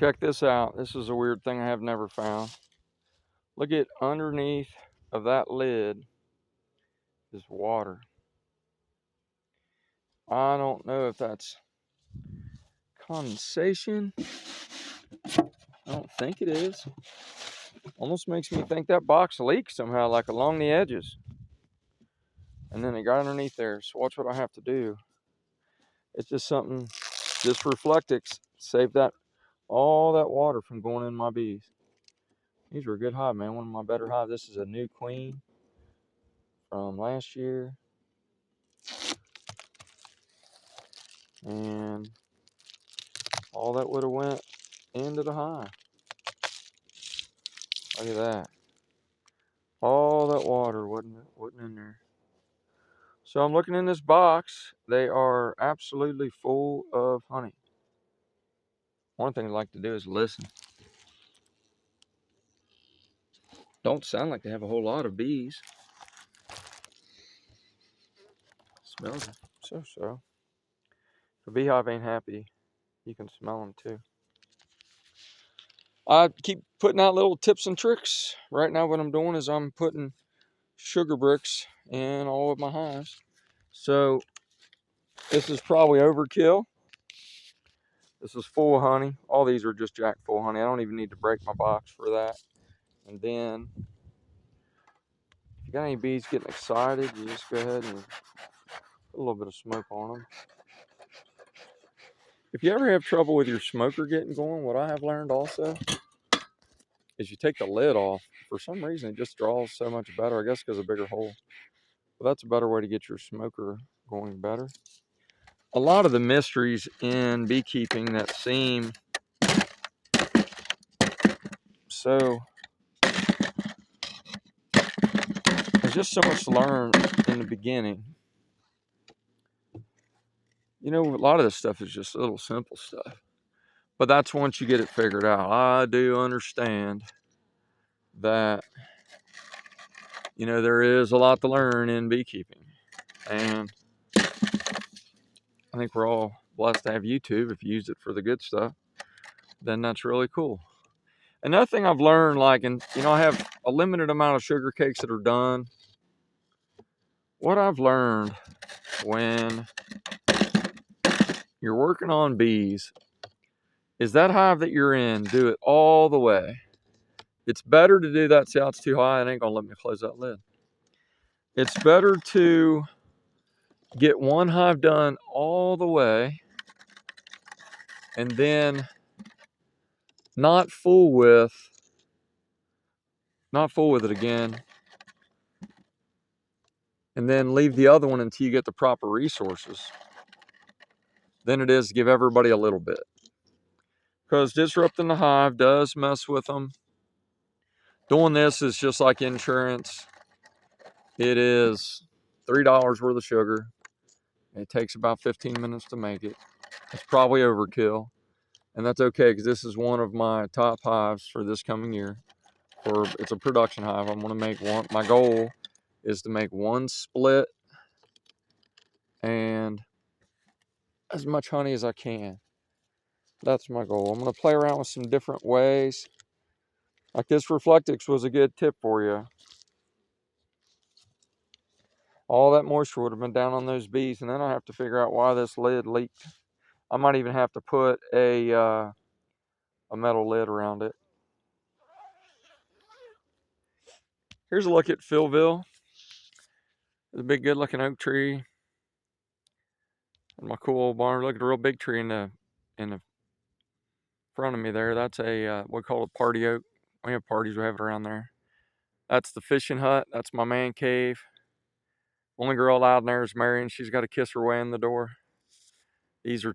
Check this out. This is a weird thing I have never found. Look at underneath of that lid is water. I don't know if that's condensation. I don't think it is. Almost makes me think that box leaks somehow, like along the edges. And then it got underneath there. So watch what I have to do. It's just something, just Reflectix, save that all that water from going in my bees. These were a good hive, man. One of my better hives. This is a new queen from last year. And all that would have went into the hive. Look at that. All that water wasn't in there. So I'm looking in this box. They are absolutely full of honey. One thing I like to do is listen. Don't sound like they have a whole lot of bees. Smells so. If a beehive ain't happy, you can smell them too. I keep putting out little tips and tricks. Right now what I'm doing is I'm putting sugar bricks in all of my hives. So this is probably overkill. This is full of honey. All these are just jack full honey. I don't even need to break my box for that. And then, if you got any bees getting excited, you just go ahead and put a little bit of smoke on them. If you ever have trouble with your smoker getting going, what I have learned also is you take the lid off. For some reason, it just draws so much better. I guess because of a bigger hole. But that's a better way to get your smoker going better. A lot of the mysteries in beekeeping that seem so, there's just so much to learn in the beginning. You know, a lot of this stuff is just little simple stuff. But that's once you get it figured out. I do understand that, you know, there is a lot to learn in beekeeping. And I think we're all blessed to have YouTube. If you use it for the good stuff, then that's really cool. Another thing I've learned, like, and you know, I have a limited amount of sugar cakes that are done. What I've learned when you're working on bees is that hive that you're in, do it all the way. It's better to do that. See how it's too high? It ain't gonna let me close that lid. It's better to get one hive done all the way and then not fool with it again, and then leave the other one until you get the proper resources, than it is to give everybody a little bit. Because disrupting the hive does mess with them. Doing this is just like insurance. It is $3 worth of sugar. It takes about 15 minutes to make it. It's probably overkill. And that's okay, because this is one of my top hives for this coming year. It's a production hive. I'm going to make one. My goal is to make one split and as much honey as I can. That's my goal. I'm going to play around with some different ways. Like this Reflectix was a good tip for you. All that moisture would have been down on those bees, and then I have to figure out why this lid leaked. I might even have to put a metal lid around it. Here's a look at Philville. There's a big good looking oak tree. And my cool old barn. Look at a real big tree in the front of me there. That's a we call it a party oak. We have parties, we have it around there. That's the fishing hut. That's my man cave. Only girl allowed in there is Marion. She's got to kiss her way in the door. These are